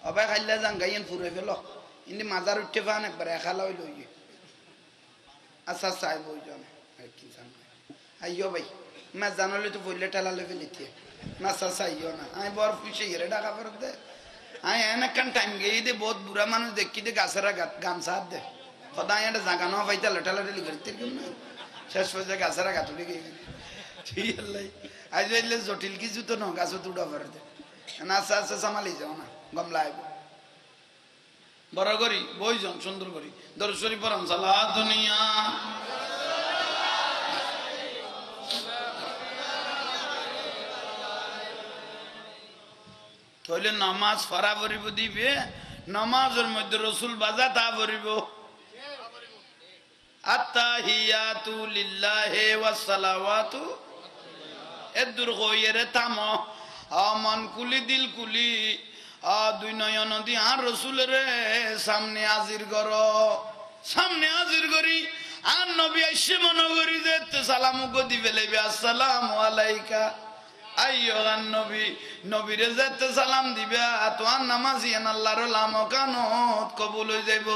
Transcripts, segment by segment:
অবাই খাইলা যান গাইয়েন ফুরে ফেল ইনি মাজার উঠতে পান একবার এখালা হইল ইয়ে আচ্ছা আচ্ছা আইব ওইজন কি জান আইও ভাই মা জানালে তো বললে টেলালে ফেলিতে না আচ্ছা আইও না আমি বর পুষে গেলে টাকা ফেরত দে আমি এনকান টাইম গিয়ে দে বহুত বুড়া মানুষ দেখি দে গাছেরা গামছা হাত দে সদায় একটা জাগানো পাইতে লেটালেটালি করতে কেমন শেষ পর্যায়ে গাছেরা গাতুলি গিয়ে ঠিক আছে আজ হইলে জটিল কিছু তো না গাছ তুড়া ফেরত দে না আচ্ছা আচ্ছা সামালি যাও না গমলা আইব বড় করি বইজন সুন্দর করি দরুদ শরীফ পড়ান সালাত দুনিয়া তাহলে নামাজ ফারা পড়িব দিবে নামাজের মধ্যে রসুল বাজা তা পড়িব আত্তাহিয়াতু লিল্লাহি ওয়াস সালাওয়াতু এদুর কইরে তাম আমান কুলি দিল কুলি দুই নয়ন দি আর রসুলের সামনে হাজির কর সামনে হাজির করি আর নবী আইসে মনে করি যে সালাম গদি ফেলেবে আসসালামু আলাইকা আইয়ুহান নবী নবীরে যেতে সালাম দিবে তোমার নামাজি আল্লাহর লামকানত কবুল হয়ে যাইব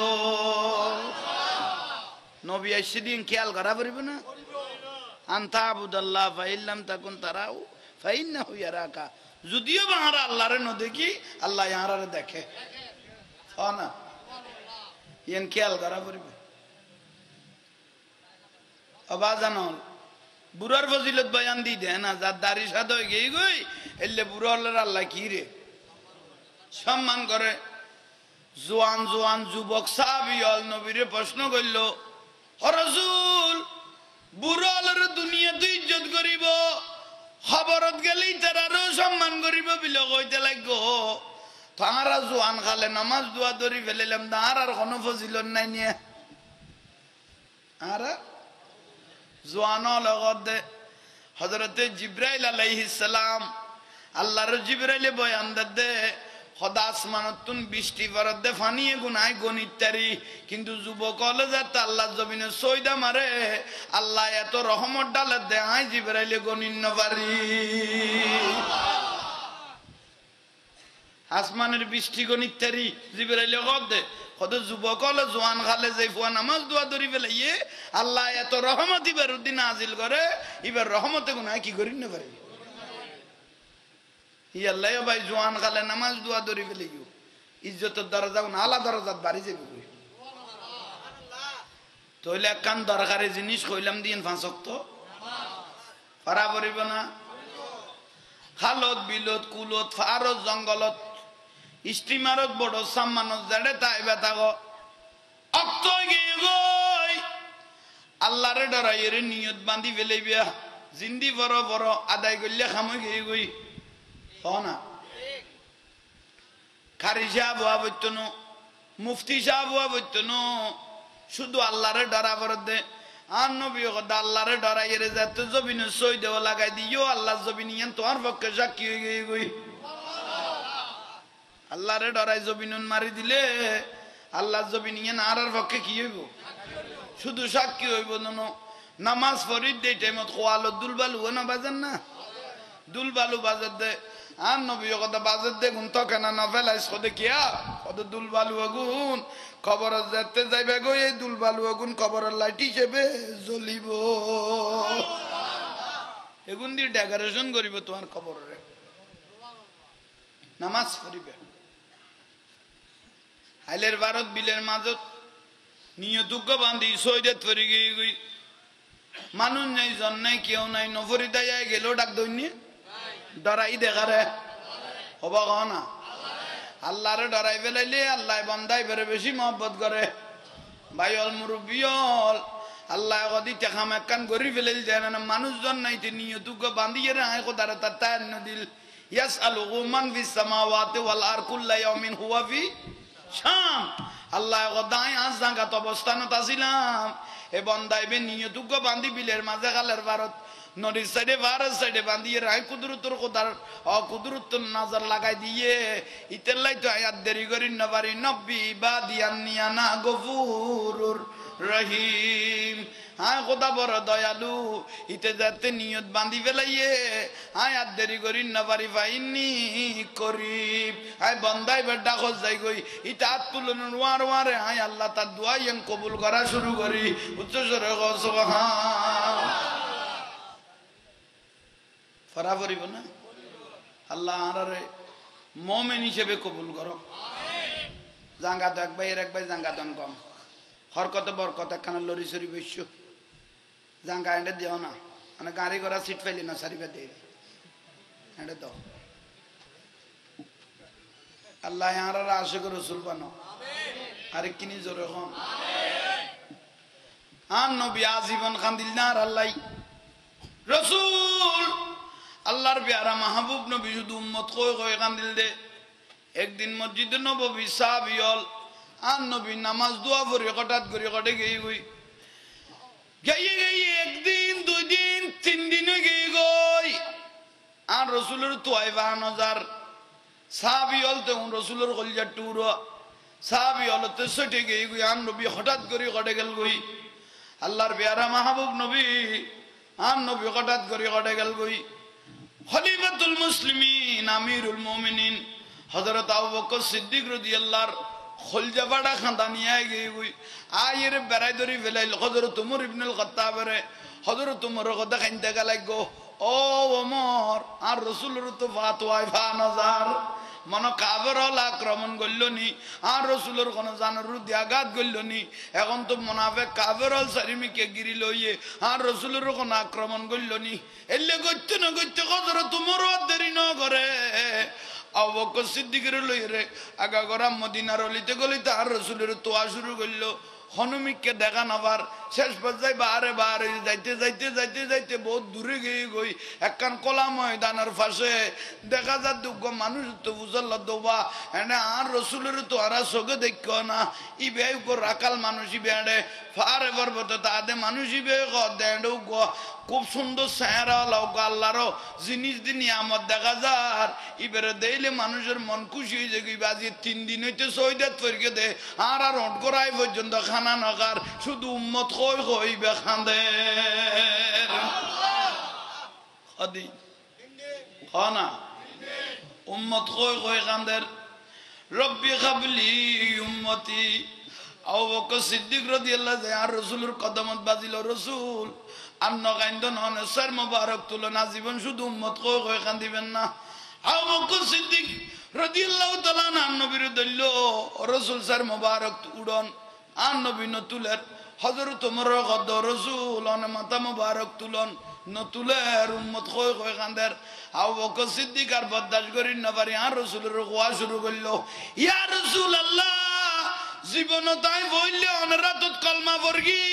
নবী আইসে দিন খেয়াল করা পারিব না আনতা আবুদাল্লাহ ফাইল্লাম তাকুন তারাও ফাইন্নাহু ইয়ারাকা যদিও বাহারা আল্লাহরে ন দেখি আল্লাহ ইয়ারারে দেখে না ইয়ান খেয়াল করা পারিব আবাজান বুড়ার ফজিলত বয়ান দি দে না যার দাড়ি সাদ হয়ে গেই গই এলে বুড়ো হলের আল্লাহ কি রে সম্মান করে জোয়ান জোয়ান যুবক সাহাবী অল নবীরে প্রশ্ন করল ও রাসূল বুড়ো হলের দুনিয়া তুই ইজ্জত করিব খবরত গেলেই তারারও সম্মান করিব বিলে কইতে লাগবো তাহারা জোয়ান খালে নামাজ দোয়া ধরি ফেলিলাম তাহার আর কোনো ফজিলত নাই নিয়ে আর জোয়ানোর লগত হযরতে জিবরাইল আলাইহিস সালাম আল্লাহর জিবরাইলে বয়ান দে খোদা আসমানতুন বৃষ্টি পরত দে ফানিয়ে গুনায় গণিতারি কিন্তু যুবক হলে যাতে আল্লাহ জমিনে সৈদা মারে আল্লাহ এত রহমত ডালে দে আই জিবরাইলে গণিন না পারি আসমানের বৃষ্টি গণিতারি জিবরাইলে কদ দে কত যুবক হলে জোয়ান খালে যে ফুয়া নামাজ দোয়া ধরি ফেলে ইয়ে আল্লাহ এত রহমত এবার উদ্দিন নাজিল করে এবার রহমতে গুনায় কি করি না পারে ই আল্লাহ ভাই জোয়ান খালে নামাজ দোয়া ধরি ফেলে গিয়ে ইজ্জতের দরজা আলা দরজাত বাড়ি যাবে তাহলে একখান দরকারি জিনিস কইলাম দিন ফাঁসক তো পারা পড়িব না খালত বিলত কুলত ফারত জঙ্গলত স্টিমারত বড় সাম্মানত জাড়ে তাই বেতাগ অক্ত গিয়ে গই আল্লাহরে ডরাইরে নিয়ত বান্ধি ফেলাইবিয়া জিন্দি বড় বড় আদায় করলে খামই গিয়ে গই না খারি সাহেব হওয়া বইত ন মুফতি সাহেব হওয়া বইত ন শুধু আল্লাহরে ডরা বরদ দে আর নবী আল্লাহরে ডরাইরে যাতে জবিনে সই দেওয়া লাগাই দিও আল্লাহ জবিন ইয়ান তোমার পক্ষে সাক্ষী হয়ে গিয়ে গই আল্লাহরে ডরাই জবিনুন মারি দিলে আল্লাহ জবিন ইয়ান আর পক্ষে কি হইব শুধু সাক্ষী হইব ন নামাজ পড়ি দে টাইমত খোয়ালো দুলবালু না বাজান না দুলবালু বাজার দে আর নবী কথা বাজার দে গুণ তো কেনা না ফেলাইস কদে কিয়া কত দুলবালু আগুন খবর যেতে যাইবে গো এই দুলবালু আগুন খবরের লাইট হিসেবে জ্বলিব এগুন দিয়ে ডেকোরেশন করিব তোমার খবরে নামাজ পড়িবে হাইলের ভারত বিলের মাজত নিয়তুজ্ঞ বান্ধি সৈদেত ফরি গিয়ে গই মানুষ নাই জন নাই কেউ নাই নফরি দায় গেল ডাক দৈন্য ডরাই দেখারে হবা কহ না আল্লাহরে ডরাই ফেলাইলে আল্লাহ বান্দাই বেড়ে বেশি মহব্বত করে ভাই অল মুরব্বী অল আল্লাহ কদি টেকাম একখান গড়ি ফেলাইল যায় না মানুষজন নাই তে নিয়তুজ্ঞ বান্ধিয়ে আয় কোথারে তার তার নদিল ইয়াস আলু মান ফিস সামাওয়াতি ওয়াল আর কুল্লা ইয়াউমিন হুয়া ফি শাম আল্লাহ কদাই আজ জাগাত অবস্থানত আছিলাম এ বন্দাইবে নিয়তুজ্ঞ বান্ধি বিলের মাঝে খালের ভারত নদীর সাইডে ভারত সাইডে বান্ধিয়ে রায় কুদরতর কোদার অকুদরতর নজর লাগাই দিয়ে ইতেলাই তো আয়াত দেরি করি নবারি নব্বি বা দিয়ান নিয়ানা গফুরুর রহিম হ্যাঁ খোদা বড় দয়ালু ইতে যাতে নিয়ত বাঁধি ফেলাইয়ে হ্যাঁ আর দেরি করি না পারি পাইনি করিব হ্যাঁ বন্দাই বেডা খোঁজ যাই গই ইটা হাত তুলন ওয়ার ওয়ারে হ্যাঁ আল্লাহ তার দোয়া ইয়াং কবুল করা শুরু করি উচ্চ স্বরে সুবহান ফরা পড়িব না আল্লাহ আরে মুমিন হিসেবে কবুল করো জাঙ্গা তো এক ভাই জাঙ্গা দন কম হরকত বরকত একখানা লরি সরি বৈশ্য জাঙ্গা এনে দিও না মানে গাড়ি ঘোড়া সিট ফেলি না সারিবে দিয়ে এনে দাও আল্লাহ আর আশিক রসুল বানো আরে কিনি জোরে হন আন নবী আজীবন কান্দিল না আর আল্লাহ রসুল আল্লাহর পেয়ারা মাহবুব নবী শুধু উম্মত কই কই কান্দিল দে একদিন মসজিদে নববী সাহাবিয়ল আর নবী নামাজ দোয়া পড়ে হঠাৎ করে কটে গিয়ে গই গিয়ে একদিন 2 দিন 3 দিন গিয়ে গই আর রসুলের তোয়াই 52,000 সাহাবিয়ল তো রসুলের কলজা টুর সাহাবিয়ল তো সটে গিয়ে গই আর নবী হঠাৎ করে কটে গেল গই আল্লাহর পেয়ারা মাহবুব নবী আর নবী হঠাৎ করে কটে গেল গই খলিফাতুল মুসলিমিন আমিরুল মুমিনিন হযরত আবু বকর সিদ্দিক রাদিয়াল্লাহু খলজা বাড়া খান্দা নিয়ে গিয়ে গই আয়ের বেড়াই ধরি ফেলাইল হযরত উমর ইবনুল খাত্তাব রে হযরত উমর কথা খাইতে গেলাইগো ও ওমর আর রাসূলের তো ফাতওয়াই 52,000 মন কাফেরল আক্রমণ করলনি আর রাসূলের কোন জানের রুদি আঘাত করলনি এখন তো মুনাফিক কাফেরল সারিমিকে গিরি লইয়ে আর রাসূলের কোন আক্রমণ করলনি এলে গইতে না গইতে হযরত উমর দেরি ন করে আবু বকর সিদ্দিকের লইরে আগা গরা মদিনার অলিতে গলিতে আর রাসূলের তোয়া শুরু করলো হনুমিককে দেখা নাবার শেষ পর্যায়ে বারে যাইতে যাইতে যাইতে যাইতে বহুত দূরে গিয়ে গই একখান কলা ময়দানের পাশে দেখা যা দুঃখ মানুষ তো বুঝল দোবা এনে আর রসুলের তো আরা চোখে দেখ না ই বেউ রাখাল মানুষই বেড়ে ফারে পর্বত তাদের মানুষই বে দেড় খুব সুন্দর চেহারা আল্লাহর জিনিস দিন নিয়ামত দেখা যার ইবারে দেইলে মানুষের মন খুশি হয়ে যায় বাজি 3 দিন হইতে 6 দাঁত পরকে দে আর অট করাই পর্যন্ত খানা নকার শুধু উম্মত কই কইবে খান্দে খাদি খানা উম্মত কই কই খান্দের রব্বি খাবলি উম্মতি আবু বকর সিদ্দিক রাদিয়াল্লাহু তাআলা আর রাসূলের কদমত বাজিল রসুল আন্ন গাইন্দ ননে সর মোবারক তুলন আজীবন শুধু উম্মত কই কই কান্দিবেন না আবু বকর সিদ্দিক রাদিয়াল্লাহু তাআলা নবীর দল্ল রাসূল সর মোবারক উড়ন আর নবী নতুলের হযরত ওমর গদ রাসূল অন মাথা মোবারক তুলন নতুলের উম্মত কই কই কান্দের আবু বকর সিদ্দিক আর বরদাশত করি না পারি আর রাসূলের কোয়া শুরু করলো ইয়া রাসূলুল্লাহ জীবন তাই বললে অন রাতত কলমা পড়গি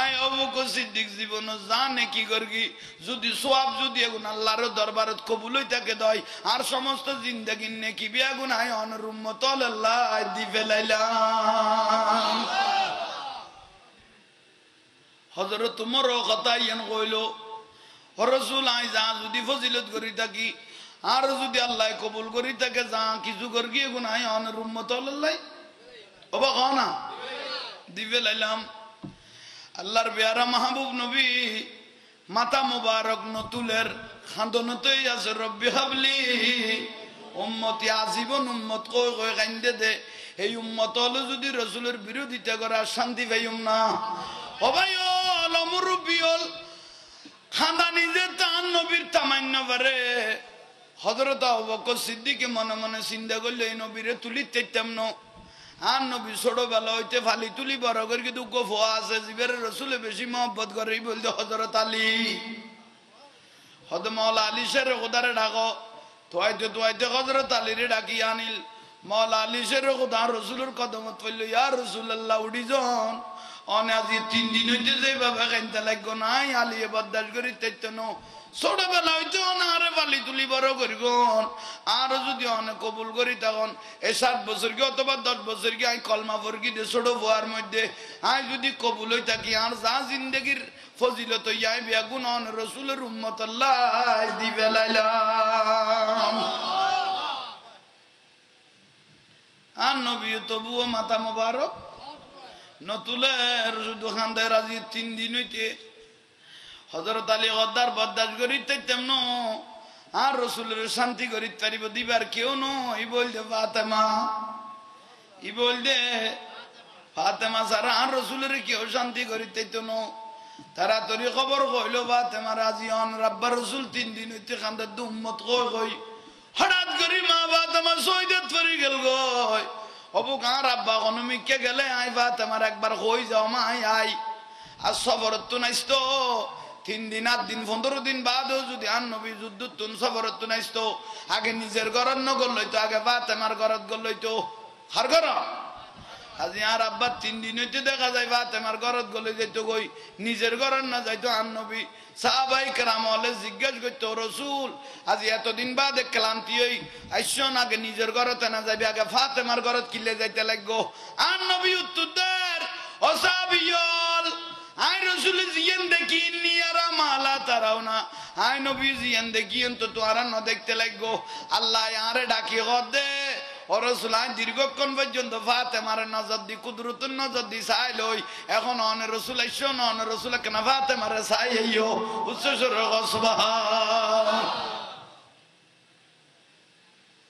আয় আবু বকর সিদ্দিক জীবন জানে কি করগি যদি সওয়াব যদি এগুন আল্লাহর দরবারত কবুল হই থাকে দয় আর সমস্ত জিন্দেগি নেকি বিয়াগুন আয় অনর উম্মত আল্লাহ দি ফেলাইলাম হযরত উমর কথা ইয়ান কইলো রাসূল আই যা যদি ফজিলত করি থাকি আর যদি আল্লাহ কবুল করি থাকে যা কিছু করগি এগুন আয় অনর উম্মত আল্লাহ ওবা খানা দিবে লাইলাম আল্লাহর পেয়ারা মাহবুব নবী মাথা মুবারক নতুলের খান্দনতেই আছে রব্বি হাবলি উম্মতি আজীবন উম্মত কই কই কান্দে দে এই উম্মত হলো যদি রাসূলের বিরোধিতা করা শান্তি পাইম না ও ভাই ও মুরব্বিয়ল খানদানি যে তান নবীর তামান্য পারে হযরত আবু বকর সিদ্দিক মনে মনে চিন্তা করলে এই নবীরে তুলিতে চাইতাম না আর নবী ছোটবেলা হইতে ফালি তুলি বড় করে কিন্তু গোফা আছে জিবের রসুলে বেশি মহব্বত করে বলতে হযরত আলী হদ মৌলা আলী শের খোদারে ডাকো তোয়াইতে হযরত আলীরে ডাকি আনিল মৌলা আলী শের খোদা রসুলের কদমত পড়ল ইয়া রাসূলুল্লাহ উড়ি জন অনে আজি 3 দিন হইতে যে বাবা কাইনতে লাগো নাই আলী বরদাশত করি তেতনো ছোটবেলা হইতে আরে ফালি তুলি বড় করিব আর যদি অনেক কবুল করি তখন এই 7 বছর কি অথবা 10 বছর কি আই কলমা পড়কি দে ছোট বুয়ার মধ্যে আই যদি কবুল হই থাকি আর যা জিন্দেগির ফজিলত ইয়াই বেগুন অন রাসূলের উম্মত আল্লাহ দিবে লাইলাম আর নবী তবুও মাথা মোবারক নতুলের শুধু খান্দে রাজি 3 দিন হইতে হযরত আলী গদ্দার বরদাস্ত করিতে তেমন আর রাসূলের শান্তি করিতে পারিব দিবার কেউ নয় বলতে ফাতেমা ই বলতে ফাতেমা সারা আর রাসূলের কেউ শান্তি করিতে তো ন তারা তরি খবর কইল ফাতেমা রাজি হন রাব্বার রাসূল 3 দিন হইতে খান্দে উম্মত কই হঠাৎ করি মা ফাতেমা শহীদত পড়ি গেল গয় অবু কার আব্বা অনুমিকে গেলে আই ফাতেমার একবার কই যাও মা আই আর সফরত তো নাইতো 3 দিন 8 দিন 15 দিন বাদও যদি আন নবী যুদ্ধ তুন সফরত তো নাইতো আগে নিজের ঘরত নগল লইতো আগে ফাতেমার ঘরত গল লইতো হার ঘর আজি আর আব্বা 3 দিন হইতে দেখা যায় ফাতেমার ঘরত গলে যাইতো কই নিজের ঘরত না যাইতো আন নবী সাহাবায়ে কেরাম হলে জিজ্ঞেস করতো রাসূল আজি এতদিন বাদে ক্লান্তি হই আইসন আগে নিজের ঘরতে না যাবি আগে ফাতেমার ঘরত কিলে যাইতে লাগবো আন নবী উত্তর দেন ও সাহাবিয়ল আই রাসূল জিয়েন দেখি নিয়ারা মালা তারাও না আই নবী জিয়েন দেখি তো তোরা না দেখতে লাগবো আল্লাহ আরে ডাকি গদে ও রাসূল আই দীর্ঘক্ষণ পর্যন্ত ফাতেমার নজর দি কুদরতুন নজর দি চাইলই এখন অন রাসূল আইসন অন রাসূল কেন ফাতেমার চাইও উচ্চস্বর সুবহান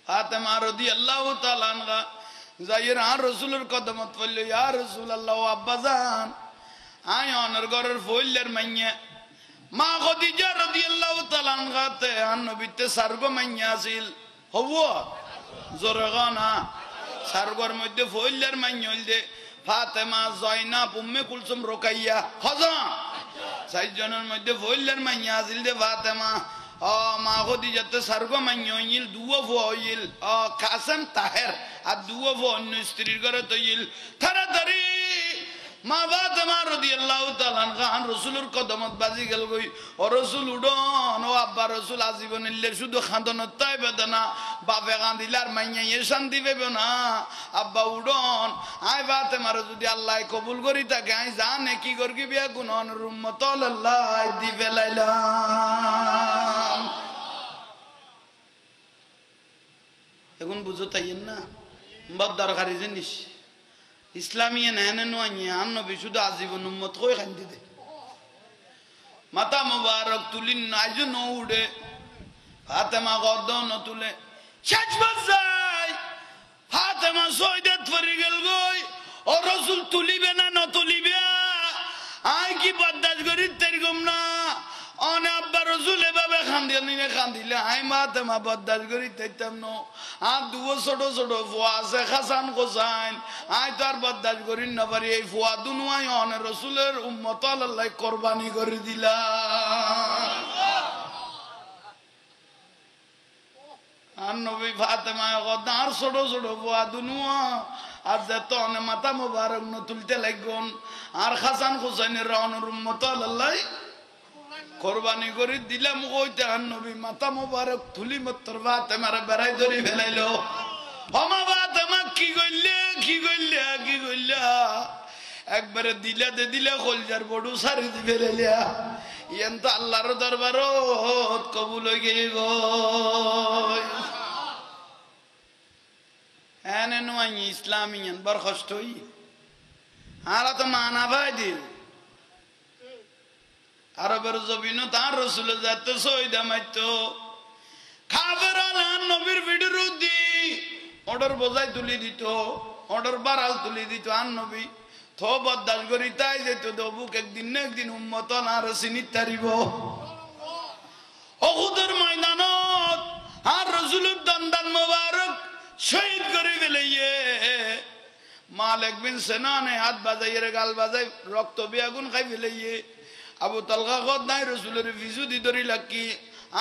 ফাতেমা রাদিয়াল্লাহু তাআলা আনহা যাইর আর রাসূলের কদমত পড়ল ইয়া রাসূলুল্লাহ আব্বা জান আই অনর ঘরের ফইলের মাইয়া মা খাদিজা রাদিয়াল্লাহু তাআলা আনহাতে আন নবীতে সারগ মাইয়া আছিল হবো জোরগানা সারগর মধ্যে ফইলের মাইয়া হইলদে ফাতেমা জয়নাব উম্মে কুলসুম রুকাইয়া হযা চারজনের মধ্যে ফইলের মাইয়া আছিল দে ফাতেমা মা খাদিজাতে সারগ মাইয়া হইল দুও হইল কাসেম তাহের আর দুও অন্য স্ত্রীর ঘরে তইল তাড়াতাড়ি মা ফাতেমা রাদিয়াল্লাহু তাআলা আনহা রাসূলের কদমত বাজি গেল গই ও রাসূল উডন ও আব্বা রাসূল আজীবনিল্লে শুধু খান্দনত তাই বেদনা বাপে কান্দিলার মাইয়া এ শান্তি পাবে না আব্বা উডন আই ফাতেমার যদি আল্লাহ কবুল করি তাকে আই জানে কি করবি বিয়া গুণ উম্মত আল্লাহ দি ফেলাইলাম এখন বুঝো তাইয়েন না বড় দরকারি জিনিস ইসলামী নেন আন নবী শুধু আজীবন উম্মত কই খান্দি দে মাথা মুবারক তুলিন আইজ ন উড়ে ফাতেমা গদ ন তুলে শেষ বাজাই ফাতেমা শহীদত পড়ি গেল গই ও রাসূল তুলিবে না ন তুলিবে আই কি বরদাস্ত করি তেরকম না অনে আব্বা রাসূল এভাবে কান্দিলে আই ফাতেমা বরদাস্ত করি তাইতাম ন আর দুও ছোট ছোট ফুয়া আছে হাসান হোসাইন আই তো আর বরদাস্ত করি না পারি এই ফুয়া দুনু আই অনে রাসূলের উম্মত আল্লাহ কুরবানি করে দিলাম আর নবী ফাতেমা গদার ছোট ছোট ফুয়া দুনু আর যত অনে মাথা মুবারক ন তুলতে লাগন আর হাসান হোসাইনের অনের উম্মত আল্লাহ কুরবানি করে দিলাম কইতে আর নবী মাথা মুবারক তুলি মত্তর ফাতেমার বেড়াই ধরে ফেলাইলো ওমা ফাতেমা কি কইলা একবারে দিলা কলজার বড়ু সারি দি ফেলাইলা ইয়ান তো আল্লাহর দরবারত কবুল হই গে গো এনে নয় ইসলামিয়ান বরখাস্ত হই আর তো মানা ভাই দিল আরবের জমিন তার রাসূল যাত সইদা মাইতো খাবরালান নবীর বিরুদ্ধে অর্ডার বোঝাই তুলি দিত অর্ডার বারাল তুলি দিত আন নবী থো বরদাস্ত করি তাই যেত দবুক একদিন না একদিন উম্মত আর চিনি তারিব উহুদের ময়দানত আর রাসূলের দন্দান মোবারক শহীদ করে ফেলাইয়ে মালিক বিন সিনানে হাত বাজাইয়ে গাল বাজাই রক্ত বিয়াগুন খাই ফেলাইয়ে আবু তালহা কত নাই রাসূলের ফিজু দি ধরি লাগি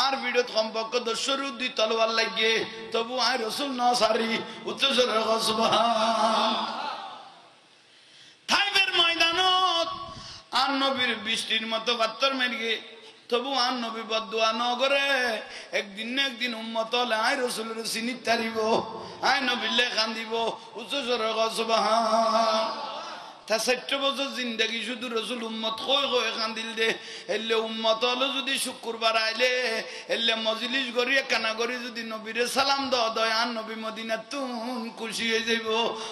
আর বিড়ত সম্পর্ক দশরুদ দি তলোয়ার লাগে তবু আই রাসূল না সারি উচ্চস্বর সুবহান তাইফের ময়দানত আর নবীর বৃষ্টির মতো পাথর মেরে তবু আর নবী বদদুয়া ন করে একদিন না একদিন উম্মত হলে আই রাসূলের চিনি তারিব আই নবীলে কান্দিব উচ্চস্বর সুবহান তা 4 বছর জিন্দেগি শুধু রসুল উম্মত কই কই কান্দিল দে এলে উম্মত হলো যদি শুক্রবার আইলে এলে মজলিস করি কানা করি যদি নবীরে সালাম দাও দয়ান নবী মদিনা তুন খুশি হয়ে যাইব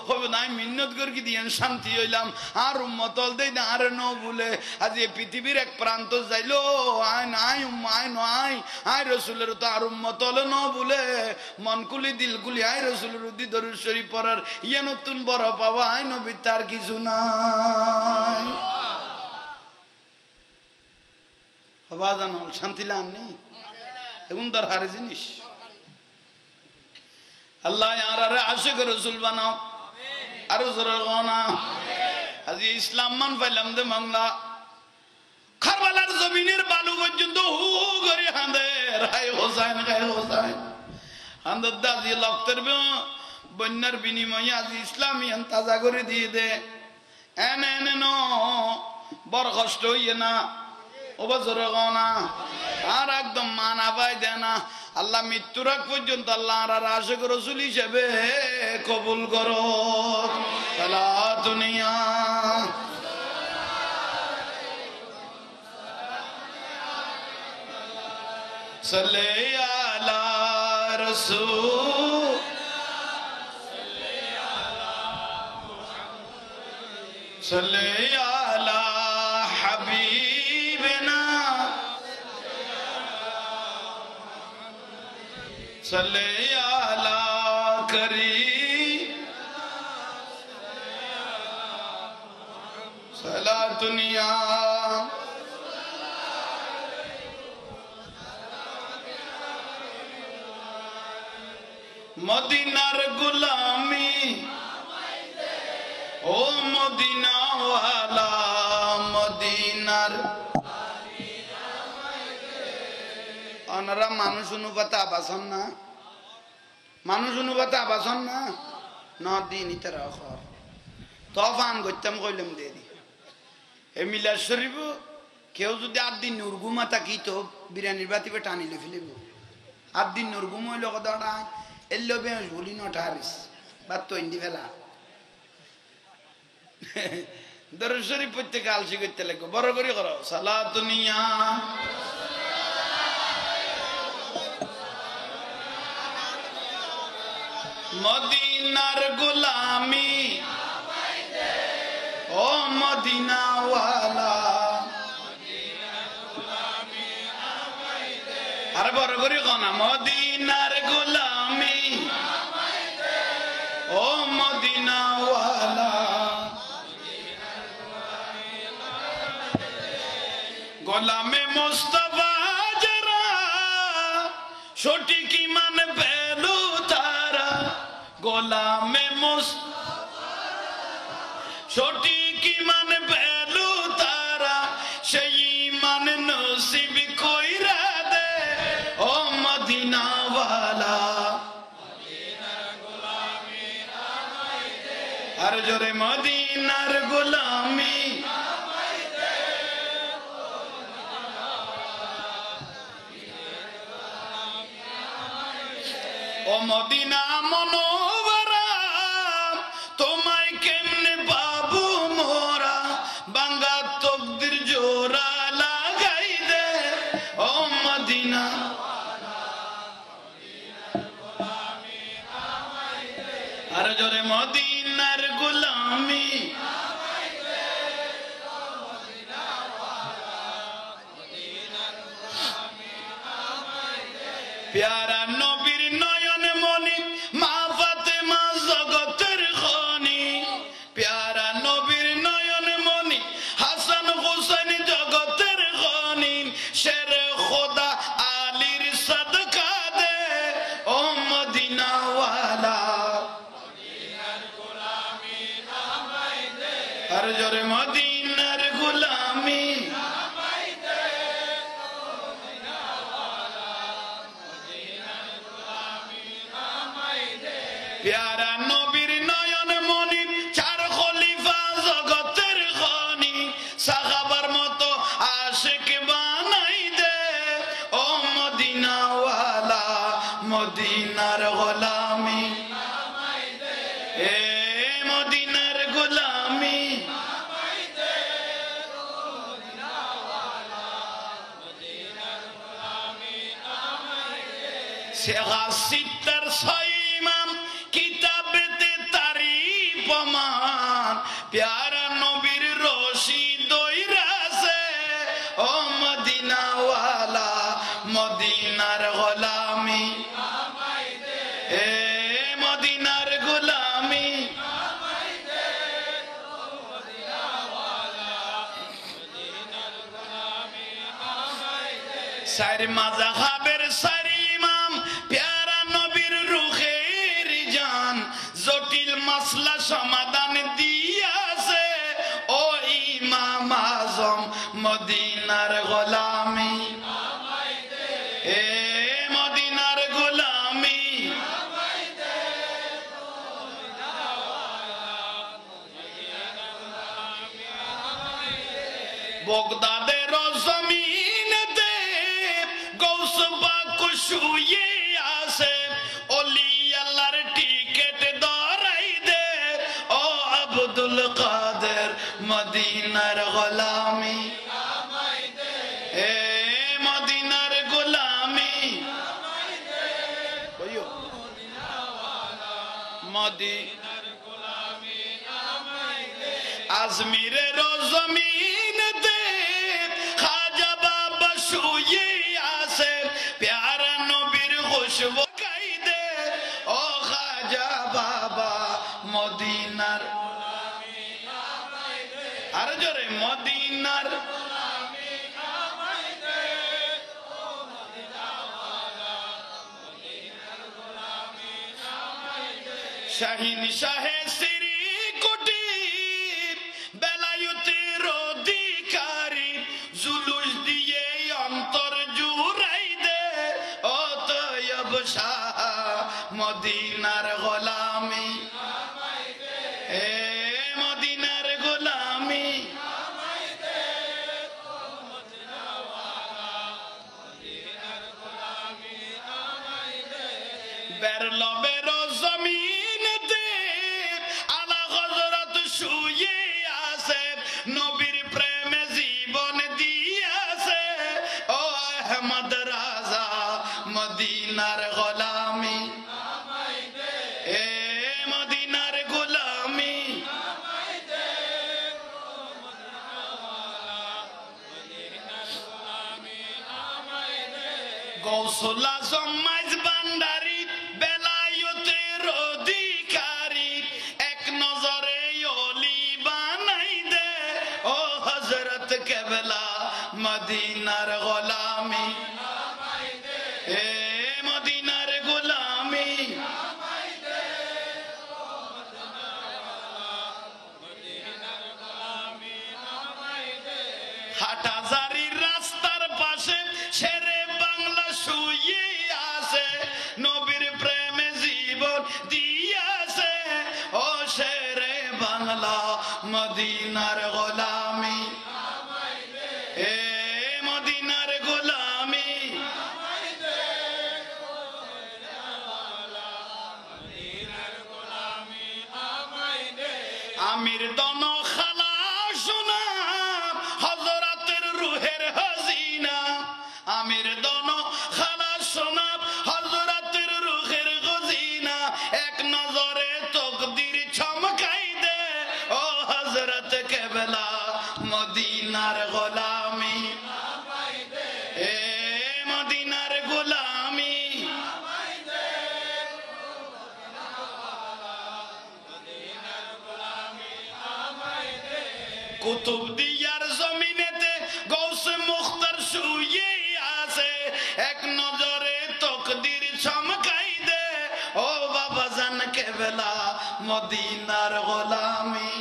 হবে না মিন্নত করি কি দিয়েন শান্তি হইলাম আর উম্মত হল দেই না আর ন বলে আজ এই পৃথিবীর এক প্রান্ত যাইলো আয় নাই আয় নয় আয় রসুলের তো আর উম্মত হলো ন বলে মন কুলি দিল কুলি আয় রসুলের উদ্দি দরুদ শরীফ পড়ার ইয়া নতুন বড় পাওয়া আয় নবী তার কিছু না শান্তি লানি এখন দরকারি জিনিস আল্লাহ আর আশিক রসুল বানাও আরো জোরে গনা আজ ইসলাম মান পাইলাম দে বাংলা কারবালার জমিনের বালু পর্যন্ত হু হু করে হাঁদে রায় হোসাইন হাঁদের দাদি লক্তের বন্যার বিনিময়ে আজ ইসলামী তাজা করে দিয়ে দে এনে এনে ন বড় কষ্ট হইয়ে না ওবজর গনা আর একদম মানা পাই দে না আল্লাহ মৃত্যুর আগ পর্যন্ত আল্লাহ আর আশিক রাসূল হিসেবে কবুল করো সালাতুনিয়া সাল্লি আলা রাসূল صلی علی حبیبنا صلی علی کریم صلاۃ دنیا মদিনার গোলামি ও মদিনা ওয়ালা মদিনার অনরা মানুষ অনুপাতে আবাসন না মানুষ অনুপাতে আবাসন না নদিন ইতার অখর তফান করতাম কইলাম দেরি এ মিলাদ শরীফ কেউ যদি 8 দিন নুরগুমা থাকি তো বিরিয়ানির বাতিবে টানিলে ফেলিব 8 দিন নুরগুম হইল কথাটা এল্লো বেশ বলি নটা হারিস বাদ তো ইন্দি ফেলা দরুদ শরীফ পড়তে আলসি করতে লাগবে বড় করে করো সালাতুনিয়া মদিনার গোলামি ও মদিনা ওয়ালা আরে বড় করে কোনা মদিনার গোলামি ও মদিনা ওয়ালা গোলামে মুস্তাফা যারা সঠিক ঈমান পেলো তারা গোলামে মুস্তাফা সঠিক ঈমান পেলো তারা সেই ঈমান নসিব কইরা দে ও মদিনা ওয়ালা মদিনার গোলামি আমায় দে আর জোরে মদিনার গোলামি ও মদিনা মনোবরা তোমায় কেমনে পাবো মোরা বাঙ্গা তকদির জোড়া লাগাই দে ও মদিনা আর জোরে মদিনার গোলামি প্যারা নবীর নয়ন মনি মা ফাতেমা জগতের খনি প্যারা নবীর নয়ন মনি হাসান হুসাইন জগতের খনি শের খোদা আলীর সদকা দে ও মদিনা ওয়ালা মদিনার গোলামি আমায় দে আর জোরে মদিনার গোলামি প্যারা নবীর নয়ন মনি চার খলিফা জগতের খনি সাহাবার মতো আশিক বানাই দে ও মদিনা ওয়ালা মদিনার গোলামি এ মদিনার গোলামি সেগা সিত্তার ছয় ইমাম কিতাবেতে তারি প্রমাণ প্যারা নবীর রশি দইরাছে ও মদিনাওয়ালা মদিনার গোলামি এ মদিনার গোলামি চার মাযহাবের চার ইমাম প্যারা নবীর রূহের জান জটিল মাসলা সমাধান দিয়াছে ও ইমাম আজম মদিনার গোলামি এ মদিনার গোলামি বগদাদের জমিনেতে গৌস পাক শুয়ে আছে ওলি আল্লাহর টিকেট ধরাই দে ও আব্দুল কাদের মদিনার গোলামি এ মদিনার গোলামি মদিনার গোলামি আজমিরের জমিনেতে খাজা বাবা শুয়ে আছে প্যারা নবীর খুশবু গাইদে ও খাজা বাবা মদিনার আর জোরে মদিনার শাহিন শাহে শ্রী কোটি বেলায়তের অধিকারী জুলুস দিয়ে অন্তর জুড়াই দে ও তয়ব শাহ মদিনার গোলামি এ মদিনার গোলামি বেরলবের জমিনেতে আলা হযরত শুয়ে আছে নবীর প্রেমে জীবন দিয়াছে ও আহমদ রাজা মদিনার গোলামি এ মদিনার গোলামি গৌসুল আজম মাইজ ভান্ডারী বেলায়তের অধিকারী এক নজরে ওলি বানাই দে ও হযরত কেবলা মদিনার গোলামি এ মদিনার গোলামি হাটহাজারীর রাস্তার পাশে শেরে বাংলা শুয়ে আছে নবীর প্রেমে জীবন দিয়াছে ও শেরে বাংলা মদিনার গোলামি এ মদিনার গোলামি আমির দন খালা শোনা হযরতের রূহের হাজিনা আমির দন খালা শোনা হযরতের রূহের হাজিনা এক নজরে তকদির চমকাই দে ও হযরত কেবলা মদিনার গোলামি এ মদিনার গোলামি কুতুব দিয়ার জমিনেতে গৌসে মুখতার শুয়ে আছে এক নজরে তকদির চমকাই দে ও বাবা জান কেবলা মদিনার গোলামি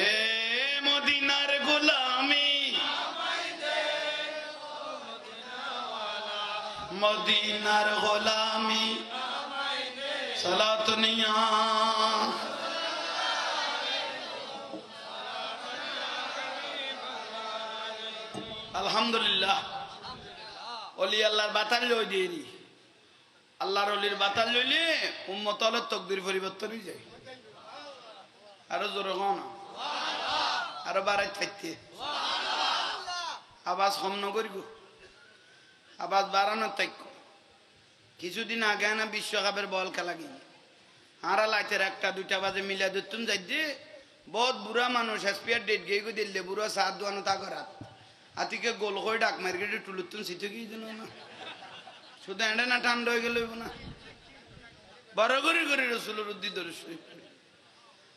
এ মদিনার গোলামি মদিনার গোলামি সালাত নিয়া আলহামদুলিল্লাহ ওলি আল্লাহর বাতাল লই দিইনি আল্লাহর ওলির বাতাল লইলে উম্মতের তকদির পরিবর্তন হয়ে যায় আরো জোরে হন আরো বাড়াই থাকতে আওয়াজ কম ন করিব আওয়াজ বাড়ানোর থাক কিছুদিন আগে না বিশ্বকাপের বল খেলা গিয়ে হারা লাইতের 1টা 2টা বাজে মিলা দিতুন যাই দিয়ে বহুত বুড়া মানুষ এসপিআর ডেট গিয়ে গো দিল্লে বুড়া সাত দোয়ানো তা করাত আতিকে গোল করে ডাক মার্কেটে টুলুতুন সিটে গিয়ে দিল না শুধু এঁড়ে না ঠান্ডা হয়ে গেল না বড় করে করে রসুলের উদ্দি দরুদ শরীফ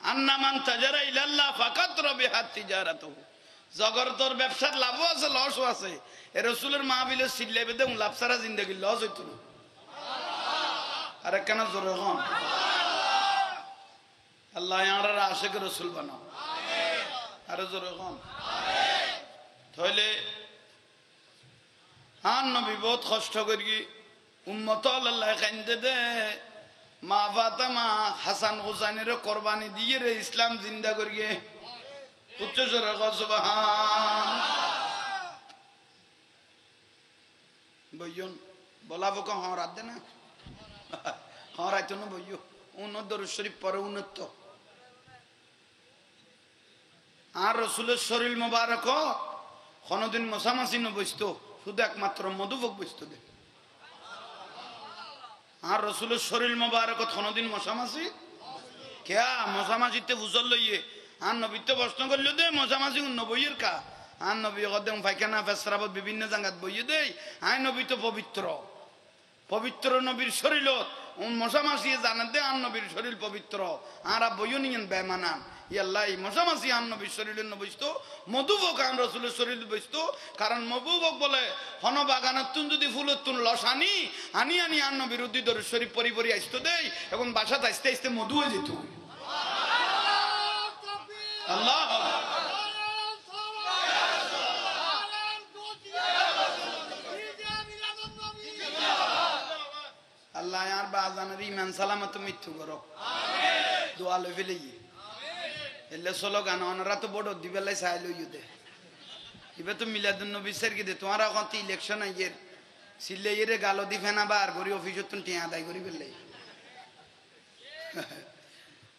আন্নামান তাজারা ইলাল্লাহ ফাকাত রাবিহাত তিজারাতুহু জগরতর ব্যবসার লাভও আছে লসও আছে এ রসুলের মাহফিলে সিল্লাইবে দেন লাভ সারা জিন্দেগি লস হইতো না আর কেন জোরে হন আল্লাহ ইয়ারা আশিক রসুল বানাও আমিন আর জোরে হন আমিন তাহলে আন নবী বহুত কষ্ট করি উম্মত আল্লাহ কান্দে দে মা ফাতেমা হাসান হুসাইনের কুরবানি দিয়ে রে ইসলাম জিন্দা করিয়ে উচ্চ জোরে কও সুবহান বইয়ন বলাবো ক হ্যাঁ রাত দে না হ্যাঁ রাইতো না বইয়ো উন্নত দরুদ শরীফ পরে উন্নত আর রসুলের শরীর মোবারক কোনদিন মশামাছি ন বসতো শুধু একমাত্র মধুভোগ বসতো দে আর রসুলের শরীর মোবারক কোনদিন মশামাছি কেয়া মশামাছিতে ফুসল লইয়ে আর নবীতে প্রশ্ন করল দে মশামাছি অন্য বইয়ের কা আর নবী কদম ফাইখানা ফেসরাবত বিভিন্ন জায়গাত বইয়ে দেই আই নবী তো পবিত্র পবিত্র নবীর শরীর মশামাছি জানা দে আর নবীর শরীর পবিত্র আর বইও নিয়েন বেমানান ইয়াল্লাহ মশামাছি আর নবীর শরীরের বসতো মধুভোগ আর রসুলের শরীর বসতো কারণ মধুভোগ বলে হন বাগানের তুন যদি ফুলের তুন লস আনি আনি আনি আর নবীর উদ্দি দরুদ শরীফ পরি পরি আসতো দেই এখন বাসাতে আস্তে আস্তে মধু হয়ে যেত আল্লাহ আল্লাহ আর বাজানের ইমান সালামত মৃত্যু করো দোয়া লই ফেলে এলে স্লোগান ওনারা তো বড় দিবেলাই চাই লইও দে এবার তো মিলাদুন নবী স্যার কি দে তোমার এখন তো ইলেকশন আইয়ের সিলে এরে গালো দি ফেনা বার করি অফিসত তুমি টিয়া আদায় করি ফেললাই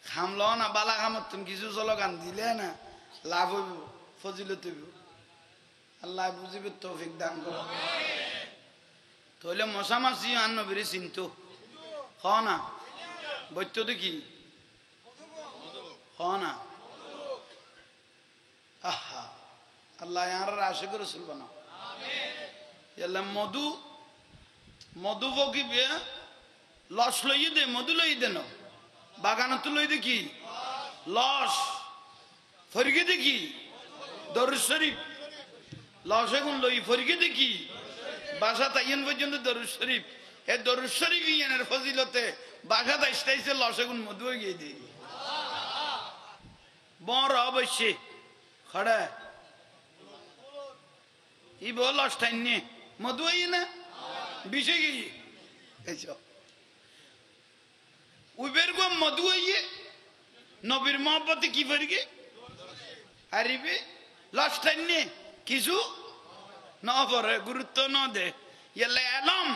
খামল না বালা খামত তুমি কিছু স্লোগান দিলে না লাভ হইব ফজিলত হইব আল্লাহ বুঝিবে তৌফিক দান করো তাহলে মশামাছি আর নবীর চিন্ত হ না বৈত্য দেখি হ না আহা আল্লাহ আর আশিক রসুল বানাও আমিন মধু মধু বকিবে লস লইয়ে দে মধু লইয়ে দেন বাগানত লই দেখি লস ফরিকে দেখি দরুদ শরীফ লস এখন লই ফরিকে দেখি বাসা তাইন পর্যন্ত দরুদ শরীফ এ দরুদ শরীফ ইয়ানের ফজিলতে বাসা তাইছে লসে গুণ মধু গিয়ে দিই বড় অবশ্যই খড়া ই বল লসটাইনি মধু আই না বিষে গিয়ে এইসব উবের গো মধু আইয়ে নবীর মহব্বতে কি ফরিকে হারিবে লসটাইনি কিছু না পরে গুরুত্ব ন দে ইয়ালে এলম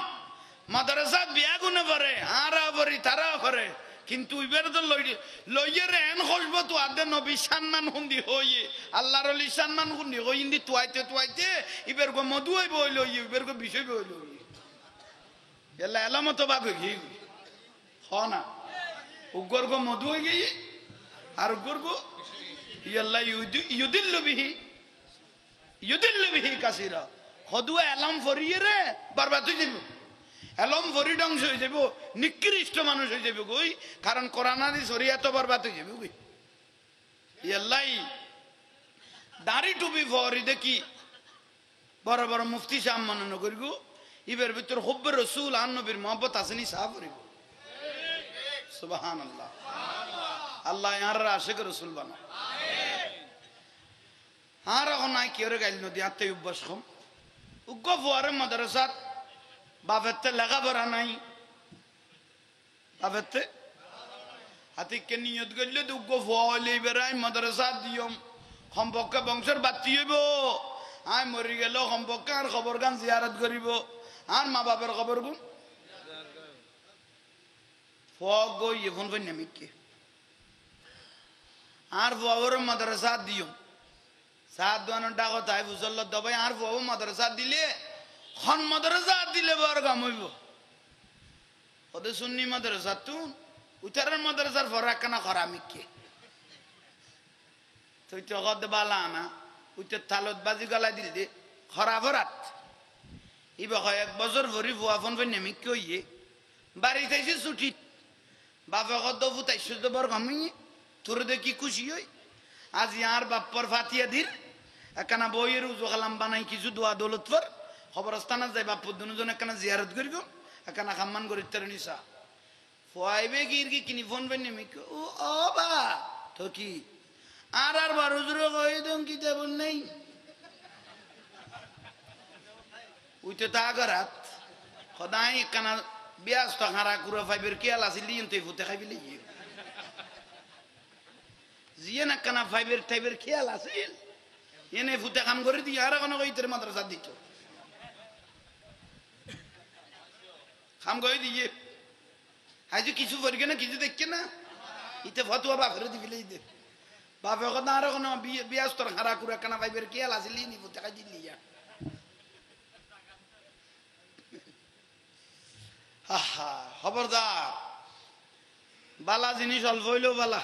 মাদ্রাসা বিয়া গুনে পরে আরা পরি তারা পরে কিন্তু ইবের তো লইয়ে রে এন খসব তো আদে নবী সম্মান হুন্দি হইয়ে আল্লাহর ওলি সম্মান হুন্দি হই ইন্দি তুয়াইতে তুয়াইতে ইবের গো মধু হইব হইল ইবের গো বিষয় হইল ইয়ালে এলম তো বাগ হই হ না উগর গো মধু হই গই আর উগর গো ইয়াল্লাহ ইউদিল্লু বিহি কাসিরা খদুয়া এলম ফরিয়ে রে বরবাদ হয়ে যাব এলম ফরি ধ্বংস হয়ে যাব নিকৃষ্ট মানুষ হয়ে যাবে গই কারণ কোরআনারি শরিয়াত বরবাদ হয়ে যাবে গই ইয়াল্লাই দাড়ি টুপি ফরি দেখি বড় বড় মুফতি সাহেব মনন করিব ইবের ভিতর হুব্বে রাসূল আর নবীর মহব্বত আসেনি সাফ করিব সুবহানাল্লাহ আল্লাহ ইয়ার আশিক রাসূল বানাও আমিন আর এখন নাই কি রে গাইল নদী আতে উব্বাস কম উগ্গ ফুয়ারে মাদ্রাসাত বাপেতে লেখাপড়া নাই বাপেতে হাতিকে নিয়ত করলে উগ্গ ফুয়া হইলে বেড়াই মাদ্রাসা দিয়ম সম্পর্কে বংশের বাতি হইব আই মরি গেল সম্পর্কে আর খবর গান জিয়ারত করিব আর মা বাপের খবর গুণ ফুয়া গই এখন কই নামিকে আর ফুয়ার মাদ্রাসা দিয়ম সাত দোয়ানোর ডাকো তাই বুঝল দবাই আর ফুয়াও মাদ্রাসা দিলে খন মাদ্রাসা দিলে বড় কাম হইব ওদের সুন্নি মাদ্রাসা তুন উতারের মাদ্রাসার ফরাকানা খরামিকে তুই তো গদ বালা না উইতে তালত বাজি গলা দিল দে খরা ভরাত ইবা হয় 1 বছর ভরি ফুয়া ফোন ফেন নেমি কইয়ে বাড়িতে এসে ছুটি বাপে গদ ফুতাই সুদ বর গামি তোর দেখি খুশি হই আজ ইয়ার বাপ্পর ফাতিয়া দিল একখানা বইয়ের উজু খালাম বানাই কিছু দোয়া দৌলত পর খবরস্থানে যাই বাপুর দুজন একখানা জিয়ারত করিব একখানা খাম্মান করি তার নিশা ফুয়াইবে গির কি কিনি ফোন ফেন নেমি ও বা তো কি আর বার হুজুর কই দম কি দেবন নেই উইতে তা গরাত খদাই কানা বিয়াস তো হারা কুরা ফাইবের কি আলা সিলিন তে ফুতে খাইবিলি জিয়ে না কানা ফাইবের টাইবের খেয়াল আছিল এনে ফুতে কাম করে দি আর কোন কইতে মাদ্রাসা দিত কাম কই দিয়ে আজ কিছু করগে না কিছু দেখকে না ইতে ফতোয়া বাফরে দিবিলে দে বাপে কথা আর কোন বিয়াস তোর হারা কুরা কানা ফাইবের খেয়াল আছিল নি ফুতে খাই দিলি যা আহা খবরদার বালা জিনিস অল্প হইলেও বালা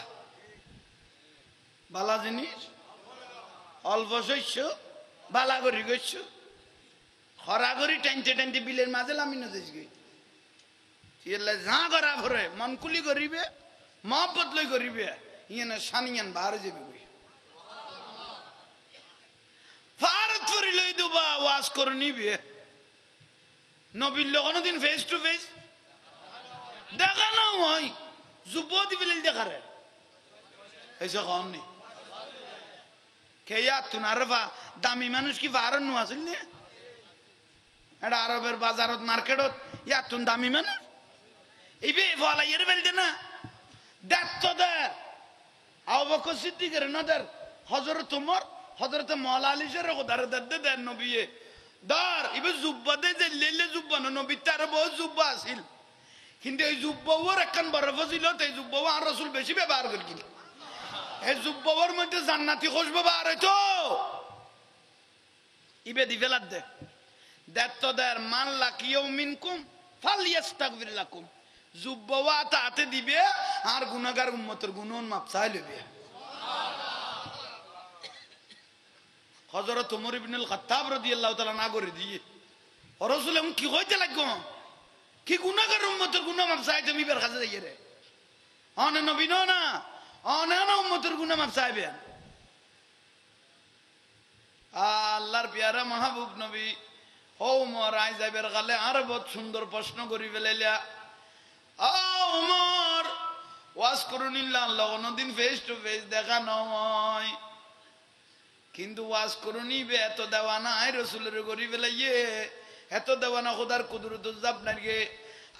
বালা জিনিস অল্প শস্য বালা করি গেছ খরা করি টাইনতে টাইনতে বিলের মাঝে লামি না যাইছি যা করা ভরে মনকুলি করিবে মহব্বত লই করিবে ইয়ে সানিয়ান বাহারে যাবি ভারত ফরি লই দুবা ওয়াজ করে নিবে নবীর লোক দিন ফেস টু ফেস দেখা না হয় যুবতী বিলেল দেখারে এসে কম নেই খেয়া তুন আরবা দামি মানুষ কি ভারত নু আসল নে এটা আরবের বাজারত মার্কেটত ইয়া তুন দামি মানুষ ইবে ফলা ইয়ের বেলতে না দেখ তো দের আবু বকর সিদ্দিকের নদর হযরত ওমর হযরত মাওলা আলী শর খোদার দদ্দে দেন নবিয়ে দার ইবে জুব্বা দে যে লেলে জুব্বা নবী তার বহু জুব্বা আছিল কিন্তু এই জুব্বাওর একখান বরফ ছিল তো এই জুব্বাও আর রাসূল বেশি ব্যবহার করেছিল এই জুব্বাওর মধ্যে জান্নাতি খুশবু বার হইতো ইবে দি ফেলাত দে দেখতো দের মান লাকিউ মিনকুম ফালইস্তাগফির লাকুম জুব্বাওয়া তাতে দিবে আর গুনাহগার উম্মতের গুনাহ মাফ চাই লইবে হযরত ওমর ইবনে আল খাত্তাব রাদিয়াল্লাহু তাআলা না করে দিয়ে রাসূল এমন কি কইতে লাগো কি গুনাহগার উম্মতের গুনাহ মাফ চাই তুমি বের কাছে যাইয়ে রে অনে নবী না অনে না উম্মতের গুনাহ মাফ চাইবেন আল্লাহর প্যারা মাহবুব নবী ও ওমর আই যাইবের গালে আর বহুত সুন্দর প্রশ্ন করি ফেলাইলা ও ওমর ওয়াজ করুনিল্লাহ আল্লাহ কোনদিন ফেস টু ফেস দেখা নয় কিন্তু ওয়াজ করুনি বে এত দেওয়ানা আই রাসূলের গরি ফেলাইয়ে এত দেওয়ানা খোদার কুদরত জাব নাগে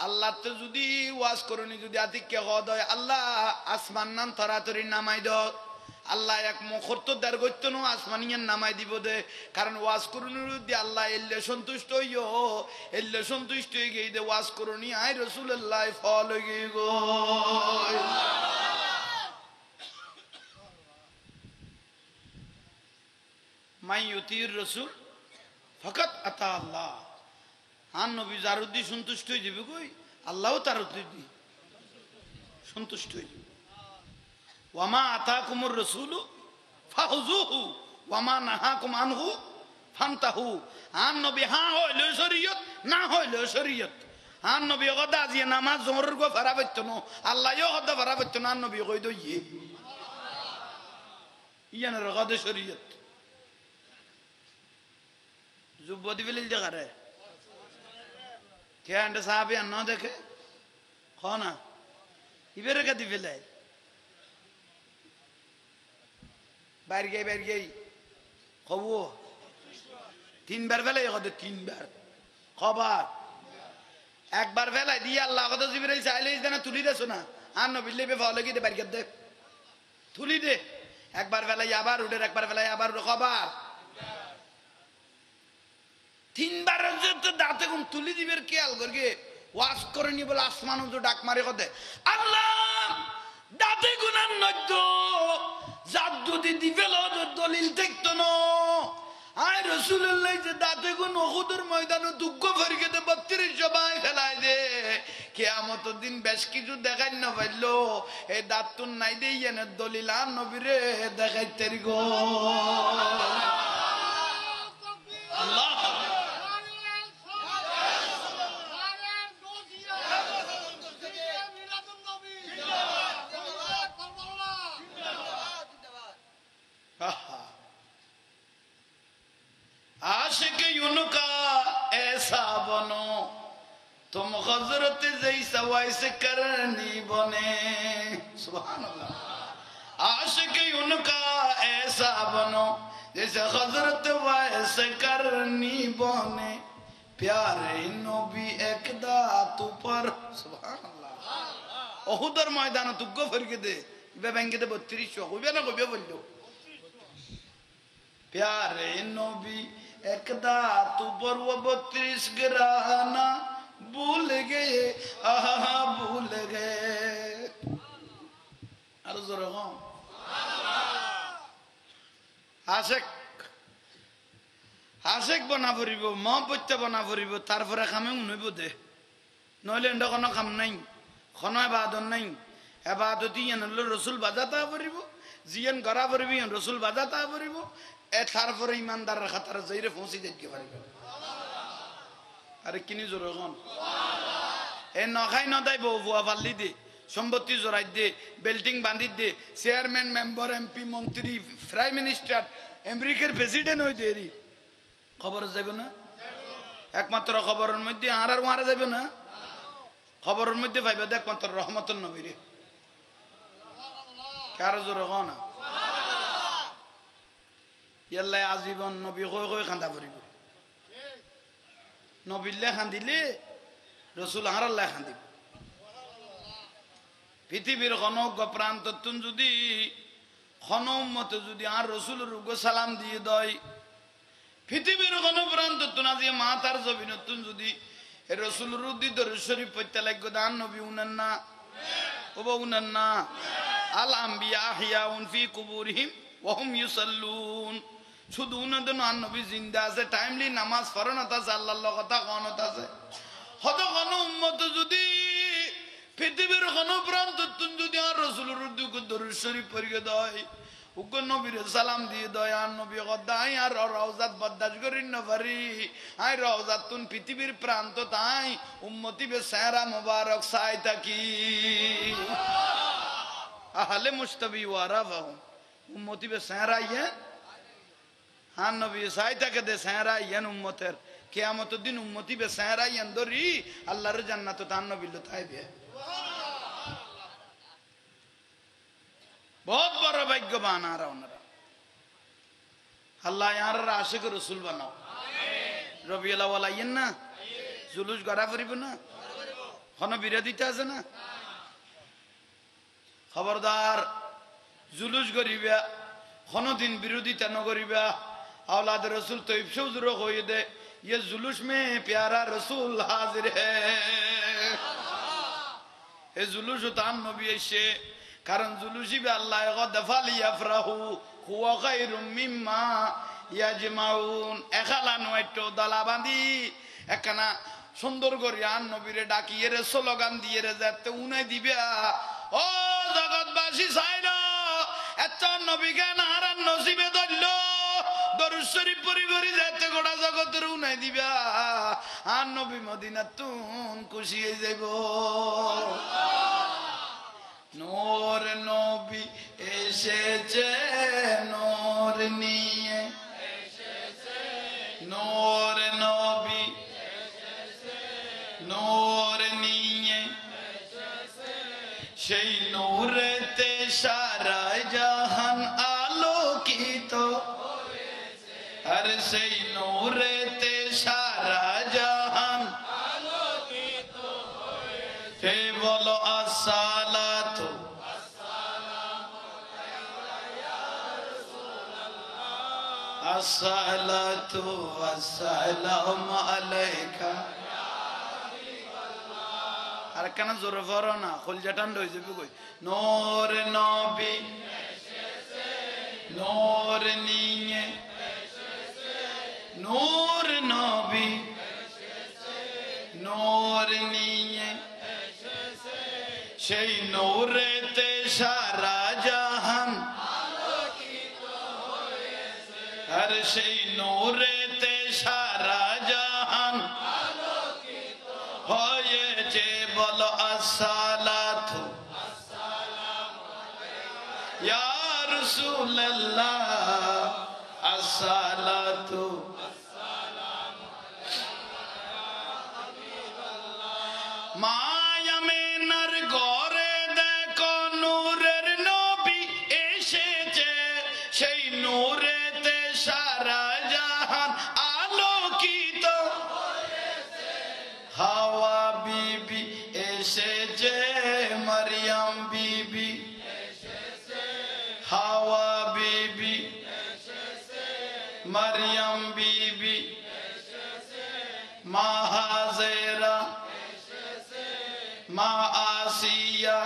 আল্লাহ তো যদি ওয়াজ করুনি যদি আতিকে হদ হয় আল্লাহ আসমান নাম তরাতরি নামাই দাও আল্লাহ এক মুহূর্ত দার গইতো না আসমানিয়ান নামাই দিব দে কারণ ওয়াজ করুনির দি আল্লাহ এল্লে সন্তুষ্ট হইও এল্লে সন্তুষ্ট হই গই দে ওয়াজ করুনি আই রাসূলুল্লাহ ফল হই গো মাই ইউতির রাসূল ফাকাত আতা আল্লাহ আন নবী জারুদ্দি সন্তুষ্ট হই যাবে কই আল্লাহও তার উদ্দি সন্তুষ্ট হই যাবে ওয়ামা আতাকুমুর রাসূলু ফাহুযুহু ওয়ামা নাহাকুম আনহু ফান্তাহু আন নবী হা হইলো শরীয়ত না হইলো শরীয়ত আন নবী গদা জিয়া নামাজ জোহরের গো ফারা বইতো না আল্লাহও গদা ফারা বইতো না নবী কই দইয়ে ইয়ানের গদা শরীয়ত যুবতী বিলিল দেখারে কে আন্ডে সাহাবী আন দেখে খানা ইবেরে কাদি ফেলে বাইর গই খবু 3 বার ফেলে কত 3 বার খবর একবার ফেলাই দিয়ে আল্লাহ কত জিবরাইল চাইলে না তুলি দেছো না আর নবিলে বে ফলে গিয়ে বাইর দে তুলি দে একবার ফেলাই আবার উড়ে একবার ফেলাই আবার খবর 3 বার তো দাঁতে কোন তুলি দিবের খেয়াল করগে ওয়াজ করে নি বলে আসমান তো ডাক মারে কতে আল্লাহ দাঁতে গুনান নদ্দ জাদুদি দিবেল দলিল দেখতো না আয় রাসূলুল্লাহ যে দাঁতে কোন উহুদের ময়দানে দুঃখ ফরিকেতে 32 সবাই ফেলাই দে কিয়ামতের দিন বেশ কিছু দেখাই না পাইলো এই দাঁতুন নাই দেই এনে দলিল আর নবীরে দেখাইতে গো আল্লাহ आशिक उनका ऐसा बनो तुम हजरत जैसा वैसे करनी बने सुभान अल्लाह आशिक उनका ऐसा बनो जैसे हजरत वैसे करनी बने प्यारे नबी एक दात पर सुभान अल्लाह उहुदर मैदान तुगो फरके दे बेबेंगे दे 32 होबे ना होबे बोलो प्यारे नबी एक दात पर वो 32 गिराना भूल गए आहा भूल गए अर्ज़ रहो आशिक आशिक बना फरिबो मोहब्बत बना फरिबो तारपरे खामे उनइबो दे नले एंड कोनो काम নাই কোনো ইবাদত নাই ইবাদত ইয়ান রাসূল বাজাতা ফরিবো জিয়ান গরা ফরিবি রাসূল বাজাতা ফরিবো এ তারপরে ইমানদারের খাতারে যাইরে পৌঁছে যাইতে পারবে আরে কিনি জোর কোন এ নখাই নদাই বুয়া ফাল্লি দে সম্পত্তি জোরাই দে বিল্ডিং বাঁধি দে চেয়ারম্যান মেম্বার এমপি মন্ত্রী প্রাইম মিনিস্টার আমেরিকার প্রেসিডেন্ট হই দেরি খবর যাবে না একমাত্র খবরের মধ্যে আর মারা যাবে না খবরের মধ্যে পাইবে একমাত্র রহমতুল নবীরে কার জোর কোন ইয়াল্লা আজীবন নবী কই কই খান্দা পড়িব নবীল্লে খান্দিলে রাসূল আর আল্লাহ খান্দিব পৃথিবীর কোন প্রান্ত তুন যদি কোন উম্মত যদি আর রাসূলের রুগো সালাম দিয়ে দেয় পৃথিবীর কোন প্রান্ত তুন আজি মাতার জমিন তুন যদি রাসূলের রুদি দরুদ শরীফ পড়তে লাগো দান নবী উনান না ওবা উনান না আল আম্বিয়া আহইয়াউন ফি কুবুরিহিম ওয়া হুম ইউসাল্লুন শুধু উনাদের নবী জিন্দা আছে টাইমলি নামাজ ফরনত আছে আল্লাহর কথা কোনত আছে হত কোন উম্মত যদি পৃথিবীর কোন প্রান্ত তুন যদি আর রাসূলের রুদুক দরুদ শরীফ পড়িয়ে দেয় উগ্র নবীর সালাম দিয়ে দেয় আর নবী গদাই আর রওজাত বদাস করিন নবরি আই রওজাত তুন পৃথিবীর প্রান্ত তাই উম্মতি বে সারা মুবারক সাই থাকি আহলে মুস্তাবি ওয়ারাফাহু উম্মতি বে সারা ইয়া হান নবী সাইতাকে দে সারা ইয়ান উম্মতের কিয়ামতের দিন উম্মতি বে সারা ইয়ান দরি আল্লাহর জান্নাত তান নবী লতাইবে बहुत बड़ा भाग्यवान आ रहा उनरा अल्लाह यार आशिक रसूल बनाओ रबिउल अव्वल आइयन ना जुलूस गरा फरिब ना खनो বিরোধিতা আছে না खबरदार जुलूस करिबा खनो दिन विरोधिता न करिबा औलाद रसूल तो इफ्सो जरूर होई दे ये जुलूस में प्यारा रसूल हाजिर है ये जुलूस तान नबी से कारण जुलूसी बे अल्लाह गदफाल यफराहु हुवा खैरुम मिम्मा याजमाउन এখালানো একটু দলা বাঁধি একখানা সুন্দর করে আন নবীরে ডাকিয়ে রে স্লোগান দিয়ে রে যাতে উনাই দিবে ও জগৎবাসী সাইরা এত নবীকে নারান নসিবে ধরল দরুদ শরীফ পড়ি পড়ি যাতে গোটা জগতের উনাই দিবে আর নবী মদিনা তুন খুশি হয়ে যাইব নূর নবী এসেছে নূর নিয়ে এসেছে নূর নবী এসেছে নূর নিয়ে এসেছে সেই নূরেতে সারা জাহান আলোকিত হয়েছে আর সেই নূরেতে সারা জাহান আলোকিত হয়েছে হে বলো আসসালাতু الصلاة والسلام عليك আর কেন জোরে পড়ো না খোলজাটান রয়ে যাবে কই নূর নবী এসেছে নূর নিয়ে এসেছে জাহান আর সেই নূরেতে সারা জাহান হয়েছে বলো আসসালাতু ইয়া রাসূলুল্লাহ আসসালাতু মায়ামেনার ঘরে দেখো নূরের নবী এসেছে সেই নূরেতে সারা জাহান আলোকিত হাওয়া বিবি এসেছে মরিয়ম বিবি হাওয়া বিবি মরিয়ম বিবি মা হাজেরা মা আসিয়া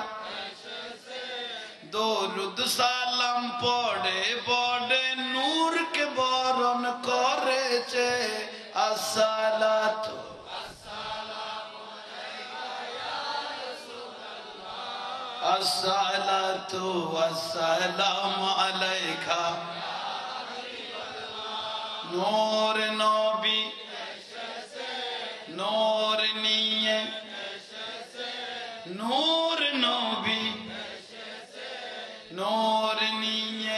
দরুদ সালাম পড়ে পড়ে নূরকে বরণ করেছে আসসালাতু আসসালাতু ওয়াসসালামু আলাইকা নূর নবী নূর নিয়ে নূর নবী নূর নিয়ে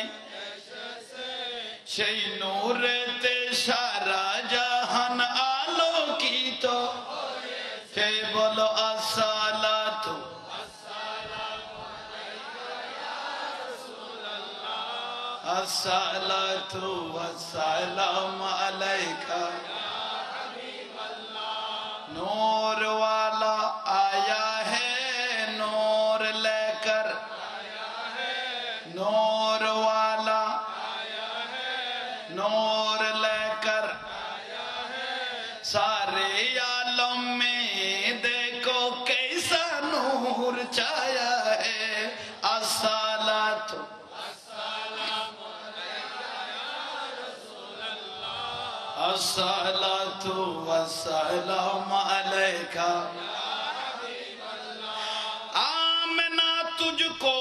সেই নূরেতে সারা জাহান আলোকিত কে বলো আসসালাতু আসসালাতু ওয়াসসালামু আলাইকা नूर वाला आया है नूर लेकर नूर वाला आया है नूर लेकर सारे आलम में देखो कैसा नूर छाया है अस्सलातु अस्सलातु वस्सलामु अलैका आमना तुझको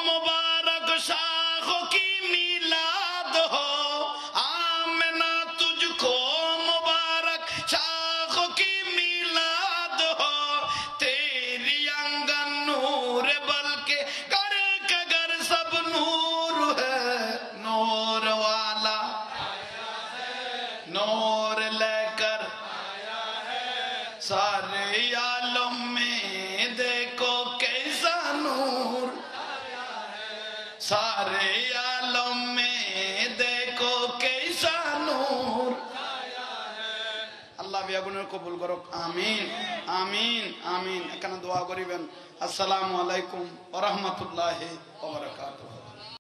मुबारक शाखों की मिलाद हो आमना तुझको मुबारक शाखों की मिलाद हो तेरी आंगन नूर बल्कि घर के घर सब नूर है नूर वाला नूर लेकर आया है सारे आलम में देखो कैसा नूर आया है सारे आलम में देखो कैसा नूर आया है अल्लाह बियागुনের কবুল করুক আমিন আমিন আমিন এখানে দোয়া করিবেন আসসালামু আলাইকুম ওয়া রাহমাতুল্লাহি ওয়া বারাকাতুহু